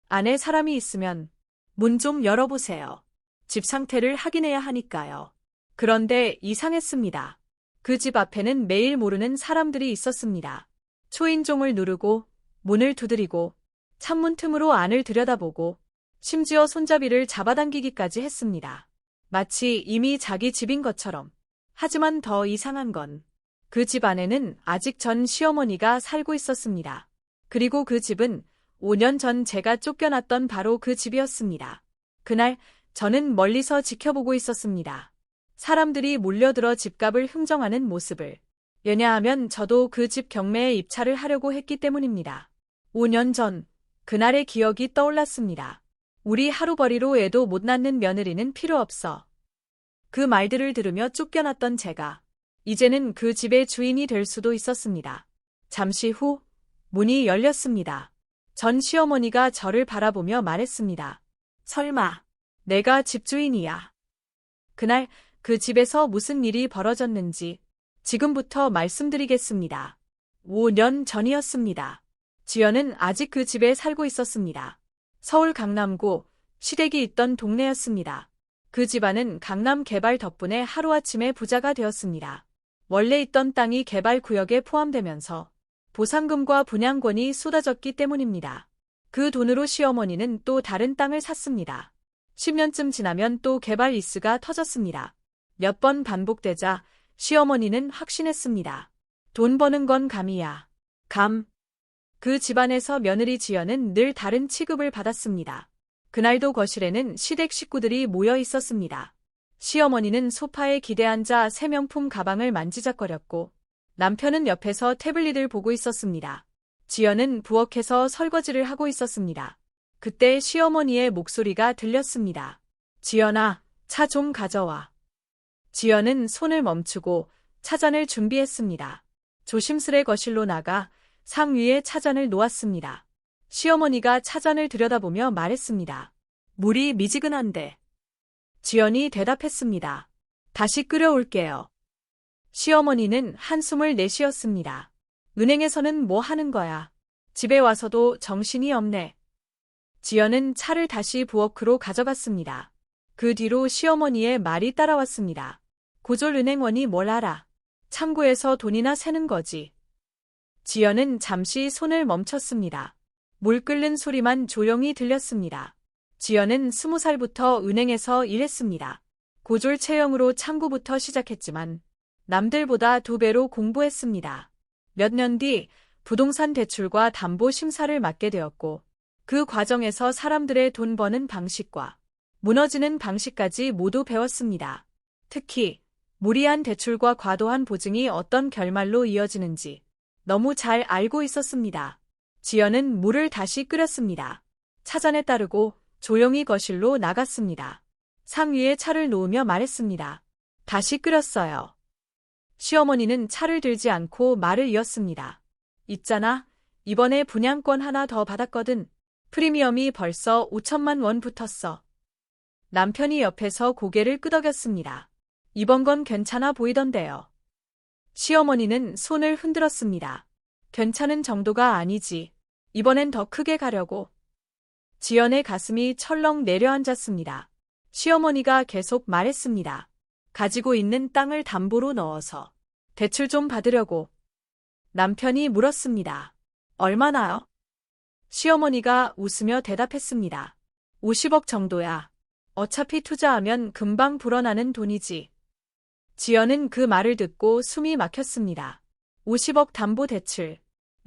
안에 사람이 있으면 문 좀 열어보세요. 집 상태를 확인해야 하니까요. 그런데 이상했습니다. 그 집 앞에는 매일 모르는 사람들이 있었습니다. 초인종을 누르고 문을 두드리고 창문 틈으로 안을 들여다보고 심지어 손잡이를 잡아당기기까지 했습니다. 마치 이미 자기 집인 것처럼. 하지만 더 이상한 건 그 집 안에는 아직 전 시어머니가 살고 있었습니다. 그리고 그 집은 5년 전 제가 쫓겨났던 바로 그 집이었습니다. 그날 저는 멀리서 지켜보고 있었습니다. 사람들이 몰려들어 집값을 흥정하는 모습을. 왜냐하면 저도 그 집 경매에 입찰을 하려고 했기 때문입니다. 5년 전 그날의 기억이 떠올랐습니다. 우리 하루벌이로 애도 못 낳는 며느리는 필요 없어. 그 말들을 들으며 쫓겨났던 제가 이제는 그 집의 주인이 될 수도 있었습니다. 잠시 후 문이 열렸습니다. 전 시어머니가 저를 바라보며 말했습니다. 설마 내가 집주인이야. 그날 그 집에서 무슨 일이 벌어졌는지 지금부터 말씀드리겠습니다. 5년 전이었습니다. 지연은 아직 그 집에 살고 있었습니다. 서울 강남구 시댁이 있던 동네였습니다. 그 집안은 강남 개발 덕분에 하루아침에 부자가 되었습니다. 원래 있던 땅이 개발 구역에 포함되면서 보상금과 분양권이 쏟아졌기 때문입니다. 그 돈으로 시어머니는 또 다른 땅을 샀습니다. 10년쯤 지나면 또 개발 리스가 터졌습니다. 몇 번 반복되자 시어머니는 확신했습니다. 돈 버는 건 감이야. 감. 그 집안에서 며느리 지연은 늘 다른 취급을 받았습니다. 그날도 거실에는 시댁 식구들이 모여 있었습니다. 시어머니는 소파에 기대앉아 새 명품 가방을 만지작거렸고 남편은 옆에서 태블릿을 보고 있었습니다. 지연은 부엌에서 설거지를 하고 있었습니다. 그때 시어머니의 목소리가 들렸습니다. 지연아, 차 좀 가져와. 지연은 손을 멈추고 차잔을 준비했습니다. 조심스레 거실로 나가 상 위에 차잔을 놓았습니다. 시어머니가 차잔을 들여다보며 말했습니다. 물이 미지근한데. 지연이 대답했습니다. 다시 끓여올게요. 시어머니는 한숨을 내쉬었습니다. 은행에서는 뭐 하는 거야? 집에 와서도 정신이 없네. 지연은 차를 다시 부엌으로 가져갔습니다. 그 뒤로 시어머니의 말이 따라왔습니다. 고졸은행원이 뭘 알아? 창구에서 돈이나 세는 거지. 지연은 잠시 손을 멈췄습니다. 물 끓는 소리만 조용히 들렸습니다. 지연은 20살부터 은행에서 일했습니다. 고졸 체형으로 창구부터 시작했지만 남들보다 2배로 공부했습니다. 몇 년 뒤 부동산 대출과 담보 심사를 맡게 되었고 그 과정에서 사람들의 돈 버는 방식과 무너지는 방식까지 모두 배웠습니다. 특히 무리한 대출과 과도한 보증이 어떤 결말로 이어지는지 너무 잘 알고 있었습니다. 지연은 물을 다시 끓였습니다. 차잔에 따르고 조용히 거실로 나갔습니다. 상 위에 차를 놓으며 말했습니다. 다시 끓였어요. 시어머니는 차를 들지 않고 말을 이었습니다. 있잖아, 이번에 분양권 하나 더 받았거든. 프리미엄이 벌써 5천만 원 붙었어. 남편이 옆에서 고개를 끄덕였습니다. 이번 건 괜찮아 보이던데요. 시어머니는 손을 흔들었습니다. 괜찮은 정도가 아니지. 이번엔 더 크게 가려고. 지연의 가슴이 철렁 내려앉았습니다. 시어머니가 계속 말했습니다. 가지고 있는 땅을 담보로 넣어서 대출 좀 받으려고. 남편이 물었습니다. 얼마나요? 시어머니가 웃으며 대답했습니다. 50억 정도야. 어차피 투자하면 금방 불어나는 돈이지. 지연은 그 말을 듣고 숨이 막혔습니다. 50억 담보 대출.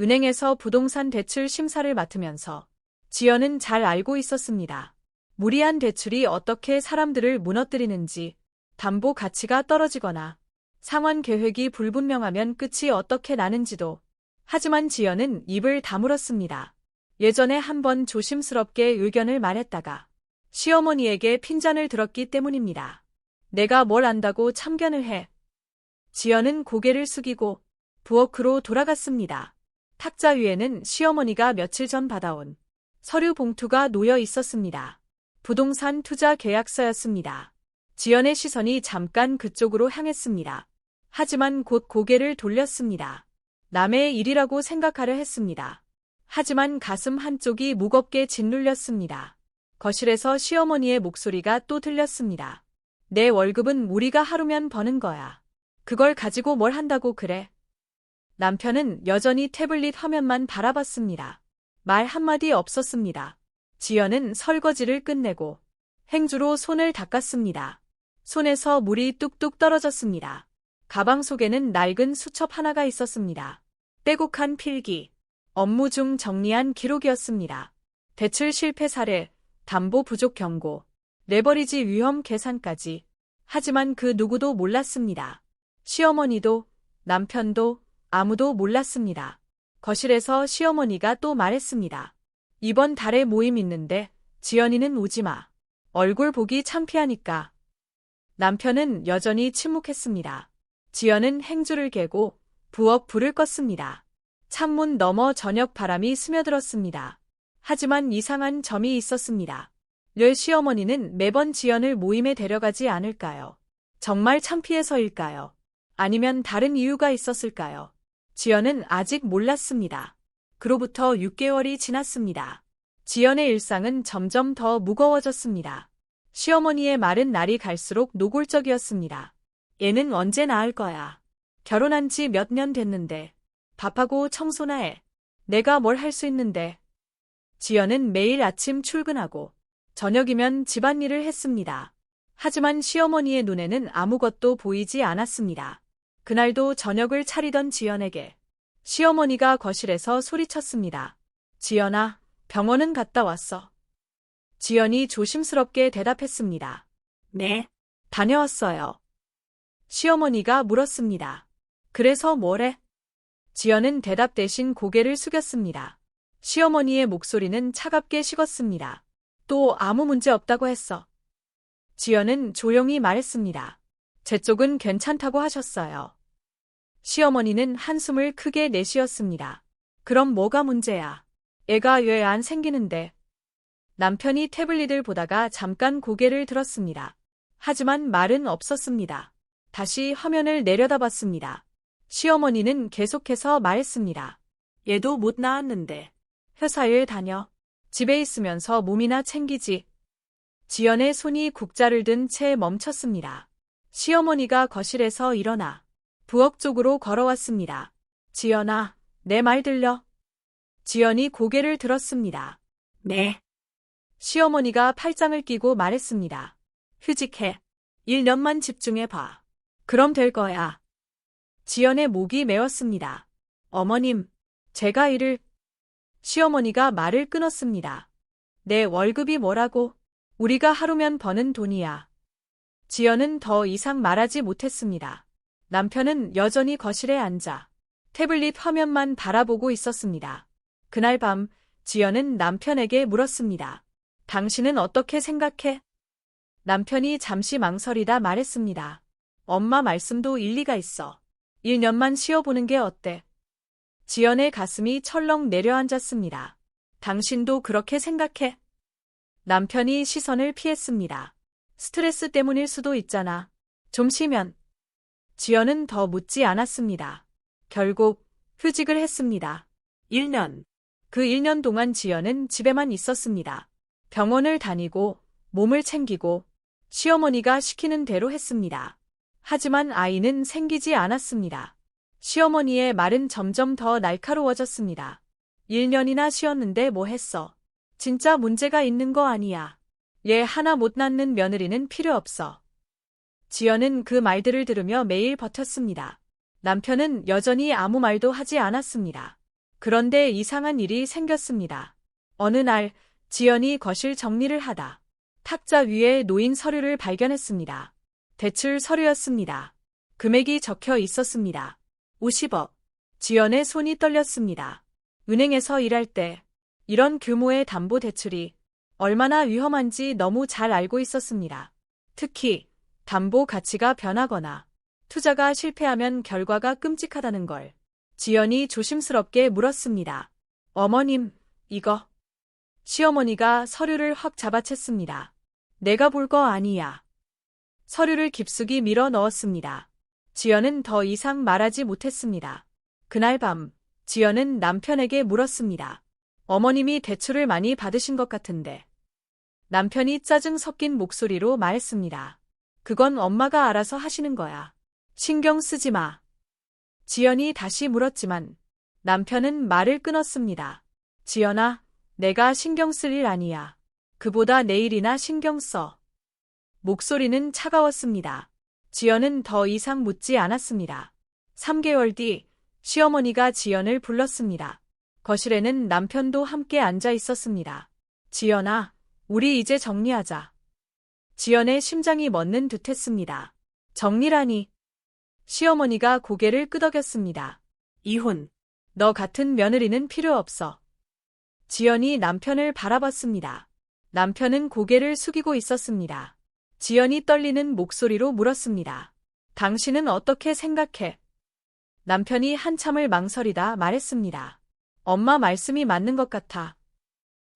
은행에서 부동산 대출 심사를 맡으면서 지연은 잘 알고 있었습니다. 무리한 대출이 어떻게 사람들을 무너뜨리는지, 담보 가치가 떨어지거나 상환 계획이 불분명하면 끝이 어떻게 나는지도. 하지만 지연은 입을 다물었습니다. 예전에 한번 조심스럽게 의견을 말했다가 시어머니에게 핀잔을 들었기 때문입니다. 내가 뭘 안다고 참견을 해. 지연은 고개를 숙이고 부엌으로 돌아갔습니다. 탁자 위에는 시어머니가 며칠 전 받아온 서류 봉투가 놓여 있었습니다. 부동산 투자 계약서였습니다. 지연의 시선이 잠깐 그쪽으로 향했습니다. 하지만 곧 고개를 돌렸습니다. 남의 일이라고 생각하려 했습니다. 하지만 가슴 한쪽이 무겁게 짓눌렸습니다. 거실에서 시어머니의 목소리가 또 들렸습니다. 내 월급은 우리가 하루면 버는 거야. 그걸 가지고 뭘 한다고 그래? 남편은 여전히 태블릿 화면만 바라봤습니다. 말 한마디 없었습니다. 지연은 설거지를 끝내고 행주로 손을 닦았습니다. 손에서 물이 뚝뚝 떨어졌습니다. 가방 속에는 낡은 수첩 하나가 있었습니다. 빼곡한 필기, 업무 중 정리한 기록이었습니다. 대출 실패 사례, 담보 부족 경고, 레버리지 위험 계산까지. 하지만 그 누구도 몰랐습니다. 시어머니도, 남편도, 아무도 몰랐습니다. 거실에서 시어머니가 또 말했습니다. 이번 달에 모임 있는데 지연이는 오지 마. 얼굴 보기 창피하니까. 남편은 여전히 침묵했습니다. 지연은 행주를 개고 부엌 불을 껐습니다. 창문 너머 저녁 바람이 스며들었습니다. 하지만 이상한 점이 있었습니다. 왜 시어머니는 매번 지연을 모임에 데려가지 않을까요? 정말 창피해서일까요? 아니면 다른 이유가 있었을까요? 지연은 아직 몰랐습니다. 그로부터 6개월이 지났습니다. 지연의 일상은 점점 더 무거워졌습니다. 시어머니의 말은 날이 갈수록 노골적이었습니다. 얘는 언제 낳을 거야? 결혼한 지 몇 년 됐는데. 밥하고 청소나 해. 내가 뭘 할 수 있는데. 지연은 매일 아침 출근하고 저녁이면 집안일을 했습니다. 하지만 시어머니의 눈에는 아무것도 보이지 않았습니다. 그날도 저녁을 차리던 지연에게 시어머니가 거실에서 소리쳤습니다. 지연아, 병원은 갔다 왔어. 지연이 조심스럽게 대답했습니다. 네, 다녀왔어요. 시어머니가 물었습니다. 그래서 뭐래? 지연은 대답 대신 고개를 숙였습니다. 시어머니의 목소리는 차갑게 식었습니다. 또 아무 문제 없다고 했어. 지연은 조용히 말했습니다. 제 쪽은 괜찮다고 하셨어요. 시어머니는 한숨을 크게 내쉬었습니다. 그럼 뭐가 문제야? 애가 왜 안 생기는데? 남편이 태블릿을 보다가 잠깐 고개를 들었습니다. 하지만 말은 없었습니다. 다시 화면을 내려다봤습니다. 시어머니는 계속해서 말했습니다. 얘도 못 낳았는데. 회사에 다녀. 집에 있으면서 몸이나 챙기지. 지연의 손이 국자를 든 채 멈췄습니다. 시어머니가 거실에서 일어나 부엌 쪽으로 걸어왔습니다. 지연아, 내 말 들려? 지연이 고개를 들었습니다. 네. 시어머니가 팔짱을 끼고 말했습니다. 휴직해. 1년만 집중해봐. 그럼 될 거야. 지연의 목이 메었습니다. 어머님, 제가 일을... 시어머니가 말을 끊었습니다. 내 월급이 뭐라고? 우리가 하루면 버는 돈이야. 지연은 더 이상 말하지 못했습니다. 남편은 여전히 거실에 앉아 태블릿 화면만 바라보고 있었습니다. 그날 밤 지연은 남편에게 물었습니다. 당신은 어떻게 생각해? 남편이 잠시 망설이다 말했습니다. 엄마 말씀도 일리가 있어. 1년만 쉬어보는 게 어때? 지연의 가슴이 철렁 내려앉았습니다. 당신도 그렇게 생각해? 남편이 시선을 피했습니다. 스트레스 때문일 수도 있잖아. 좀 쉬면. 지연은 더 묻지 않았습니다. 결국 휴직을 했습니다. 1년. 그 1년 동안 지연은 집에만 있었습니다. 병원을 다니고 몸을 챙기고 시어머니가 시키는 대로 했습니다. 하지만 아이는 생기지 않았습니다. 시어머니의 말은 점점 더 날카로워졌습니다. 1년이나 쉬었는데 뭐 했어? 진짜 문제가 있는 거 아니야. 얘 하나 못 낳는 며느리는 필요 없어. 지연은 그 말들을 들으며 매일 버텼습니다. 남편은 여전히 아무 말도 하지 않았습니다. 그런데 이상한 일이 생겼습니다. 어느 날 지연이 거실 정리를 하다 탁자 위에 놓인 서류를 발견했습니다. 대출 서류였습니다. 금액이 적혀 있었습니다. 50억. 지연의 손이 떨렸습니다. 은행에서 일할 때 이런 규모의 담보 대출이 얼마나 위험한지 너무 잘 알고 있었습니다. 특히 담보 가치가 변하거나 투자가 실패하면 결과가 끔찍하다는 걸. 지연이 조심스럽게 물었습니다. 어머님, 이거. 시어머니가 서류를 확 잡아챘습니다. 내가 볼 거 아니야. 서류를 깊숙이 밀어 넣었습니다. 지연은 더 이상 말하지 못했습니다. 그날 밤, 지연은 남편에게 물었습니다. 어머님이 대출을 많이 받으신 것 같은데. 남편이 짜증 섞인 목소리로 말했습니다. 그건 엄마가 알아서 하시는 거야. 신경 쓰지 마. 지연이 다시 물었지만 남편은 말을 끊었습니다. 지연아, 내가 신경 쓸 일 아니야. 그보다 내 일이나 신경 써. 목소리는 차가웠습니다. 지연은 더 이상 묻지 않았습니다. 3개월 뒤 시어머니가 지연을 불렀습니다. 거실에는 남편도 함께 앉아 있었습니다. 지연아, 우리 이제 정리하자. 지연의 심장이 멎는 듯했습니다. 정리라니. 시어머니가 고개를 끄덕였습니다. 이혼. 너 같은 며느리는 필요 없어. 지연이 남편을 바라봤습니다. 남편은 고개를 숙이고 있었습니다. 지연이 떨리는 목소리로 물었습니다. 당신은 어떻게 생각해? 남편이 한참을 망설이다 말했습니다. 엄마 말씀이 맞는 것 같아.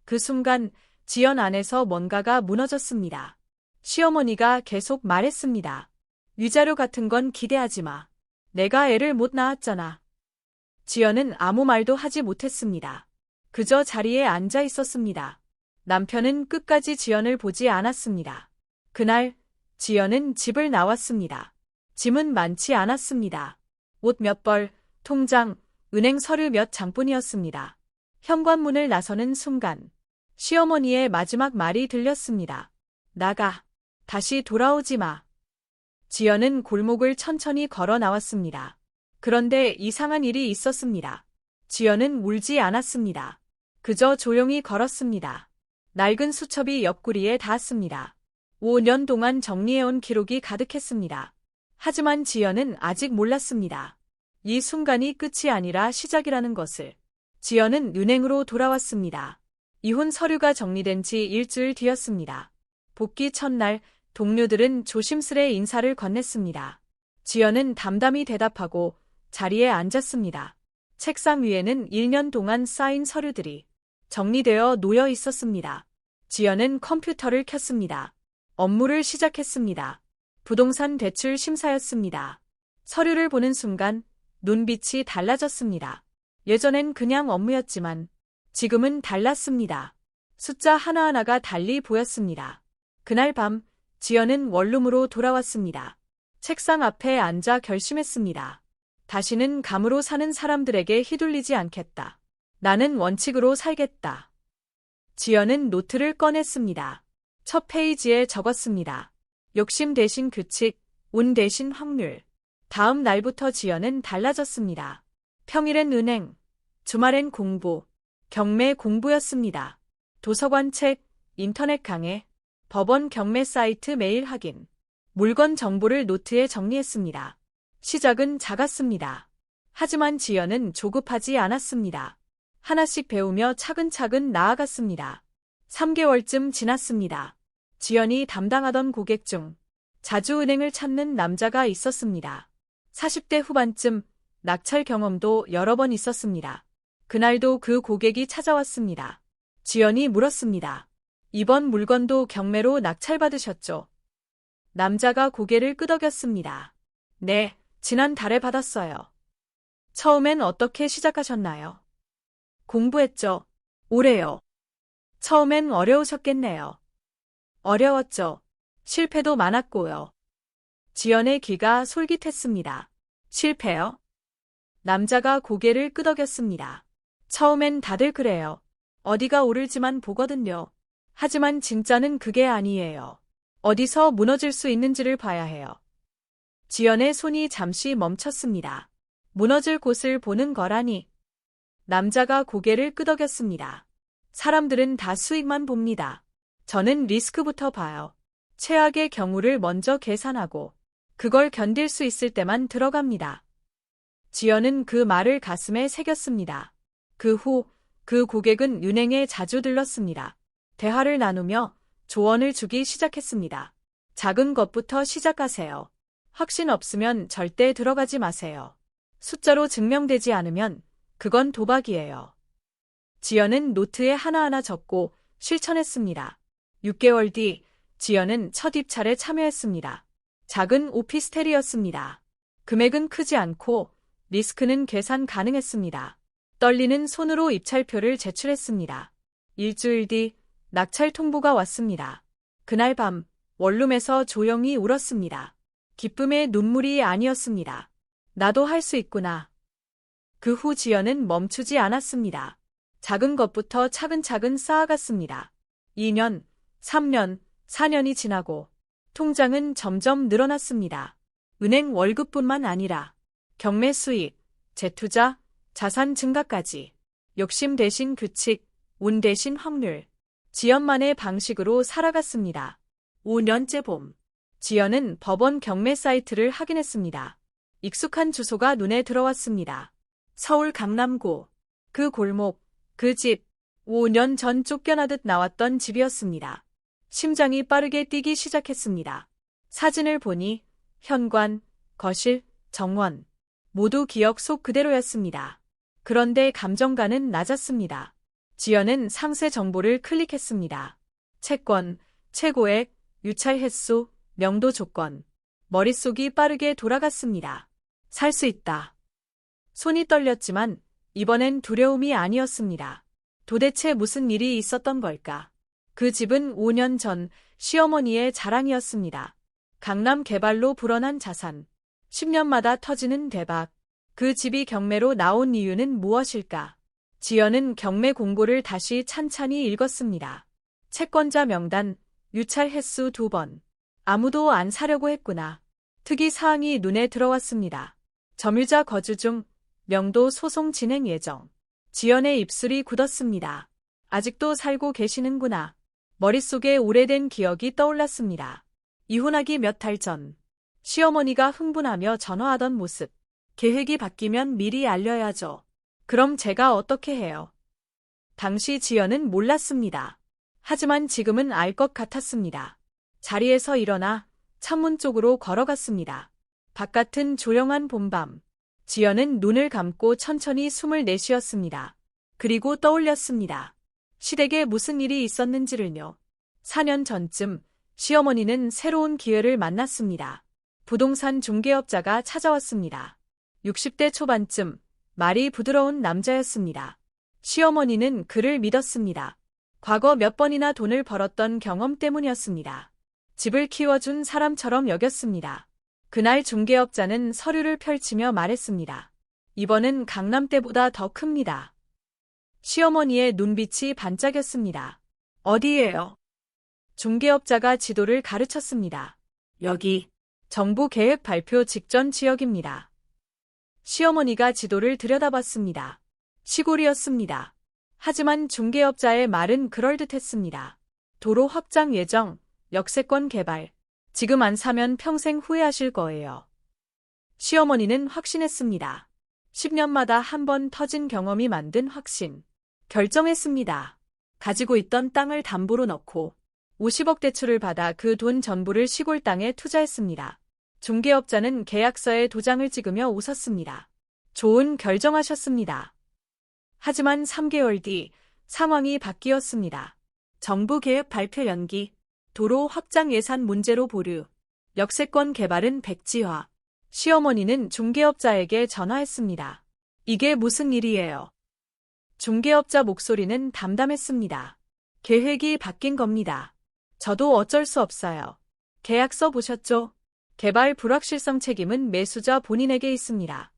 그 순간 지연 안에서 뭔가가 무너졌습니다. 시어머니가 계속 말했습니다. 위자료 같은 건 기대하지 마. 내가 애를 못 낳았잖아. 지연은 아무 말도 하지 못했습니다. 그저 자리에 앉아 있었습니다. 남편은 끝까지 지연을 보지 않았습니다. 그날 지연은 집을 나왔습니다. 짐은 많지 않았습니다. 옷 몇 벌, 통장, 은행 서류 몇 장뿐이었습니다. 현관문을 나서는 순간 시어머니의 마지막 말이 들렸습니다. 나가. 다시 돌아오지 마. 지연은 골목을 천천히 걸어 나왔습니다. 그런데 이상한 일이 있었습니다. 지연은 울지 않았습니다. 그저 조용히 걸었습니다. 낡은 수첩이 옆구리에 닿았습니다. 5년 동안 정리해온 기록이 가득했습니다. 하지만 지연은 아직 몰랐습니다. 이 순간이 끝이 아니라 시작이라는 것을. 지연은 은행으로 돌아왔습니다. 이혼 서류가 정리된 지 일주일 뒤였습니다. 복귀 첫날 동료들은 조심스레 인사를 건넸습니다. 지연은 담담히 대답하고 자리에 앉았습니다. 책상 위에는 1년 동안 쌓인 서류들이 정리되어 놓여 있었습니다. 지연은 컴퓨터를 켰습니다. 업무를 시작했습니다. 부동산 대출 심사였습니다. 서류를 보는 순간 눈빛이 달라졌습니다. 예전엔 그냥 업무였지만 지금은 달랐습니다. 숫자 하나하나가 달리 보였습니다. 그날 밤 지연은 원룸으로 돌아왔습니다. 책상 앞에 앉아 결심했습니다. 다시는 감으로 사는 사람들에게 휘둘리지 않겠다. 나는 원칙으로 살겠다. 지연은 노트를 꺼냈습니다. 첫 페이지에 적었습니다. 욕심 대신 규칙, 운 대신 확률. 다음 날부터 지연은 달라졌습니다. 평일엔 은행, 주말엔 공부, 경매 공부였습니다. 도서관 책, 인터넷 강의, 법원 경매 사이트 메일 확인, 물건 정보를 노트에 정리했습니다. 시작은 작았습니다. 하지만 지연은 조급하지 않았습니다. 하나씩 배우며 차근차근 나아갔습니다. 3개월쯤 지났습니다. 지연이 담당하던 고객 중 자주 은행을 찾는 남자가 있었습니다. 40대 후반쯤 낙찰 경험도 여러 번 있었습니다. 그날도 그 고객이 찾아왔습니다. 지연이 물었습니다. 이번 물건도 경매로 낙찰받으셨죠? 남자가 고개를 끄덕였습니다. 네, 지난달에 받았어요. 처음엔 어떻게 시작하셨나요? 공부했죠. 오래요. 처음엔 어려우셨겠네요. 어려웠죠. 실패도 많았고요. 지연의 귀가 솔깃했습니다. 실패요? 남자가 고개를 끄덕였습니다. 처음엔 다들 그래요. 어디가 오를지만 보거든요. 하지만 진짜는 그게 아니에요. 어디서 무너질 수 있는지를 봐야 해요. 지연의 손이 잠시 멈췄습니다. 무너질 곳을 보는 거라니. 남자가 고개를 끄덕였습니다. 사람들은 다 수익만 봅니다. 저는 리스크부터 봐요. 최악의 경우를 먼저 계산하고 그걸 견딜 수 있을 때만 들어갑니다. 지연은 그 말을 가슴에 새겼습니다. 그 후 그 고객은 은행에 자주 들렀습니다. 대화를 나누며 조언을 주기 시작했습니다. 작은 것부터 시작하세요. 확신 없으면 절대 들어가지 마세요. 숫자로 증명되지 않으면 그건 도박이에요. 지연은 노트에 하나하나 적고 실천했습니다. 6개월 뒤 지연은 첫 입찰에 참여했습니다. 작은 오피스텔이었습니다. 금액은 크지 않고 리스크는 계산 가능했습니다. 떨리는 손으로 입찰표를 제출했습니다. 일주일 뒤 낙찰 통보가 왔습니다. 그날 밤 원룸에서 조용히 울었습니다. 기쁨의 눈물이 아니었습니다. 나도 할 수 있구나. 그 후 지연은 멈추지 않았습니다. 작은 것부터 차근차근 쌓아갔습니다. 2년, 3년, 4년이 지나고 통장은 점점 늘어났습니다. 은행 월급뿐만 아니라 경매 수익, 재투자, 자산 증가까지. 욕심 대신 규칙, 운 대신 확률. 지연만의 방식으로 살아갔습니다. 5년째 봄. 지연은 법원 경매 사이트를 확인했습니다. 익숙한 주소가 눈에 들어왔습니다. 서울 강남구. 그 골목, 그 집. 5년 전 쫓겨나듯 나왔던 집이었습니다. 심장이 빠르게 뛰기 시작했습니다. 사진을 보니 현관, 거실, 정원. 모두 기억 속 그대로였습니다. 그런데 감정가는 낮았습니다. 지연은 상세 정보를 클릭했습니다. 채권, 최고액, 유찰 횟수, 명도 조건. 머릿속이 빠르게 돌아갔습니다. 살 수 있다. 손이 떨렸지만 이번엔 두려움이 아니었습니다. 도대체 무슨 일이 있었던 걸까? 그 집은 5년 전 시어머니의 자랑이었습니다. 강남 개발로 불어난 자산. 10년마다 터지는 대박. 그 집이 경매로 나온 이유는 무엇일까? 지연은 경매 공고를 다시 찬찬히 읽었습니다. 채권자 명단, 유찰 횟수 2번. 아무도 안 사려고 했구나. 특이 사항이 눈에 들어왔습니다. 점유자 거주 중, 명도 소송 진행 예정. 지연의 입술이 굳었습니다. 아직도 살고 계시는구나. 머릿속에 오래된 기억이 떠올랐습니다. 이혼하기 몇 달 전. 시어머니가 흥분하며 전화하던 모습. 계획이 바뀌면 미리 알려야죠. 그럼 제가 어떻게 해요? 당시 지연은 몰랐습니다. 하지만 지금은 알 것 같았습니다. 자리에서 일어나 창문 쪽으로 걸어갔습니다. 바깥은 조용한 봄밤. 지연은 눈을 감고 천천히 숨을 내쉬었습니다. 그리고 떠올렸습니다. 시댁에 무슨 일이 있었는지를요. 4년 전쯤 시어머니는 새로운 기회를 만났습니다. 부동산 중개업자가 찾아왔습니다. 60대 초반쯤 말이 부드러운 남자였습니다. 시어머니는 그를 믿었습니다. 과거 몇 번이나 돈을 벌었던 경험 때문이었습니다. 집을 키워준 사람처럼 여겼습니다. 그날 중개업자는 서류를 펼치며 말했습니다. 이번은 강남 때보다 더 큽니다. 시어머니의 눈빛이 반짝였습니다. 어디예요? 중개업자가 지도를 가르쳤습니다. 여기. 정부 계획 발표 직전 지역입니다. 시어머니가 지도를 들여다봤습니다. 시골이었습니다. 하지만 중개업자의 말은 그럴듯했습니다. 도로 확장 예정, 역세권 개발. 지금 안 사면 평생 후회하실 거예요. 시어머니는 확신했습니다. 10년마다 한 번 터진 경험이 만든 확신. 결정했습니다. 가지고 있던 땅을 담보로 넣고 50억 대출을 받아 그 돈 전부를 시골 땅에 투자했습니다. 중개업자는 계약서에 도장을 찍으며 웃었습니다. 좋은 결정하셨습니다. 하지만 3개월 뒤 상황이 바뀌었습니다. 정부 계획 발표 연기, 도로 확장 예산 문제로 보류, 역세권 개발은 백지화. 시어머니는 중개업자에게 전화했습니다. 이게 무슨 일이에요? 중개업자 목소리는 담담했습니다. 계획이 바뀐 겁니다. 저도 어쩔 수 없어요. 계약서 보셨죠? 개발 불확실성 책임은 매수자 본인에게 있습니다.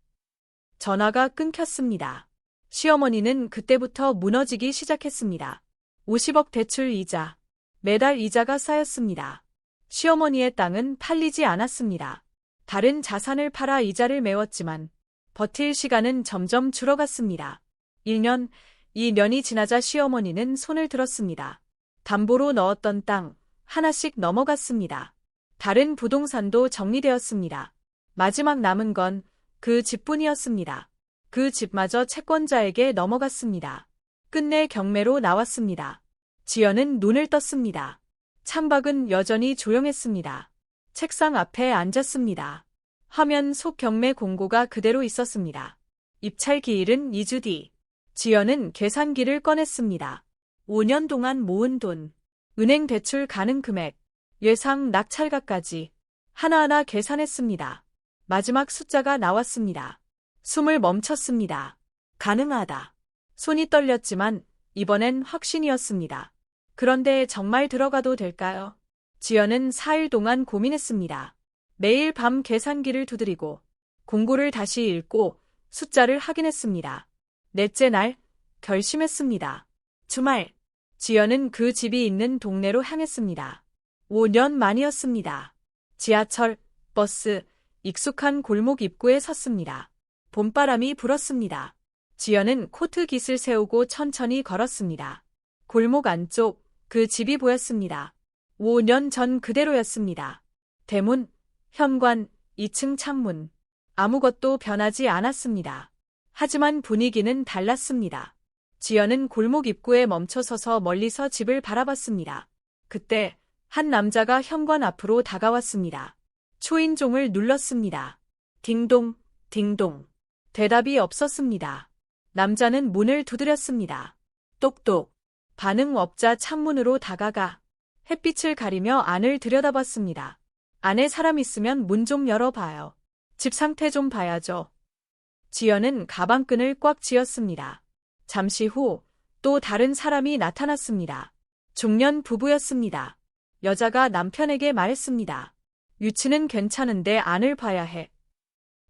전화가 끊겼습니다. 시어머니는 그때부터 무너지기 시작했습니다. 50억 대출 이자. 매달 이자가 쌓였습니다. 시어머니의 땅은 팔리지 않았습니다. 다른 자산을 팔아 이자를 메웠지만 버틸 시간은 점점 줄어갔습니다. 1년, 2년이 지나자 시어머니는 손을 들었습니다. 담보로 넣었던 땅 하나씩 넘어갔습니다. 다른 부동산도 정리되었습니다. 마지막 남은 건 그 집뿐이었습니다. 그 집마저 채권자에게 넘어갔습니다. 끝내 경매로 나왔습니다. 지연은 눈을 떴습니다. 창밖은 여전히 조용했습니다. 책상 앞에 앉았습니다. 화면 속 경매 공고가 그대로 있었습니다. 입찰 기일은 2주 뒤. 지연은 계산기를 꺼냈습니다. 5년 동안 모은 돈, 은행 대출 가능 금액, 예상 낙찰가까지 하나하나 계산했습니다. 마지막 숫자가 나왔습니다. 숨을 멈췄습니다. 가능하다. 손이 떨렸지만 이번엔 확신이었습니다. 그런데 정말 들어가도 될까요? 지연은 4일 동안 고민했습니다. 매일 밤 계산기를 두드리고 공고를 다시 읽고 숫자를 확인했습니다. 넷째 날 결심했습니다. 주말 지연은 그 집이 있는 동네로 향했습니다. 5년 만이었습니다. 지하철, 버스, 익숙한 골목 입구에 섰습니다. 봄바람이 불었습니다. 지연은 코트 깃을 세우고 천천히 걸었습니다. 골목 안쪽 그 집이 보였습니다. 5년 전 그대로였습니다. 대문, 현관, 2층 창문. 아무것도 변하지 않았습니다. 하지만 분위기는 달랐습니다. 지연은 골목 입구에 멈춰서서 멀리서 집을 바라봤습니다. 그때 한 남자가 현관 앞으로 다가왔습니다. 초인종을 눌렀습니다. 딩동, 딩동. 대답이 없었습니다. 남자는 문을 두드렸습니다. 똑똑. 반응 없자 창문으로 다가가 햇빛을 가리며 안을 들여다봤습니다. 안에 사람 있으면 문 좀 열어봐요. 집 상태 좀 봐야죠. 지연은 가방끈을 꽉 쥐었습니다. 잠시 후 또 다른 사람이 나타났습니다. 중년 부부였습니다. 여자가 남편에게 말했습니다. 위치는 괜찮은데 안을 봐야 해.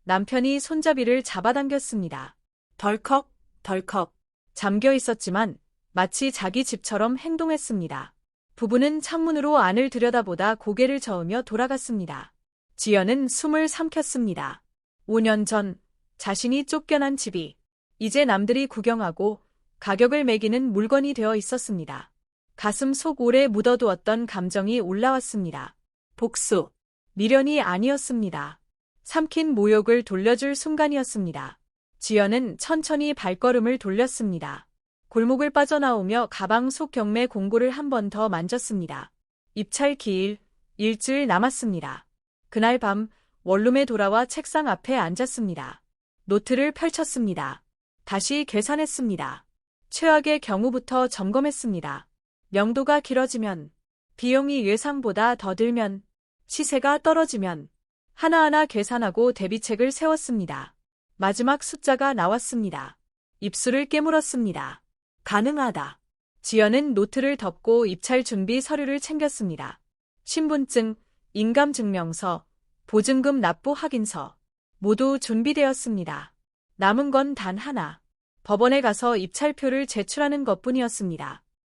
남편이 손잡이를 잡아당겼습니다. 덜컥, 덜컥. 잠겨 있었지만 마치 자기 집처럼 행동했습니다. 부부는 창문으로 안을 들여다보다 고개를 저으며 돌아갔습니다. 지연은 숨을 삼켰습니다. 5년 전 자신이 쫓겨난 집이 이제 남들이 구경하고 가격을 매기는 물건이 되어 있었습니다. 가슴 속 오래 묻어두었던 감정이 올라왔습니다. 복수, 미련이 아니었습니다. 삼킨 모욕을 돌려줄 순간이었습니다. 지연은 천천히 발걸음을 돌렸습니다. 골목을 빠져나오며 가방 속 경매 공고를 한 번 더 만졌습니다. 입찰 기일, 일주일 남았습니다. 그날 밤 원룸에 돌아와 책상 앞에 앉았습니다. 노트를 펼쳤습니다. 다시 계산했습니다. 최악의 경우부터 점검했습니다. 명도가 길어지면, 비용이 예상보다 더 들면, 시세가 떨어지면 하나하나 계산하고 대비책을 세웠습니다. 마지막 숫자가 나왔습니다. 입술을 깨물었습니다. 가능하다. 지연은 노트를 덮고 입찰 준비 서류를 챙겼습니다. 신분증, 인감증명서, 보증금 납부 확인서 모두 준비되었습니다. 남은 건 단 하나. 법원에 가서 입찰표를 제출하는 것뿐이었습니다.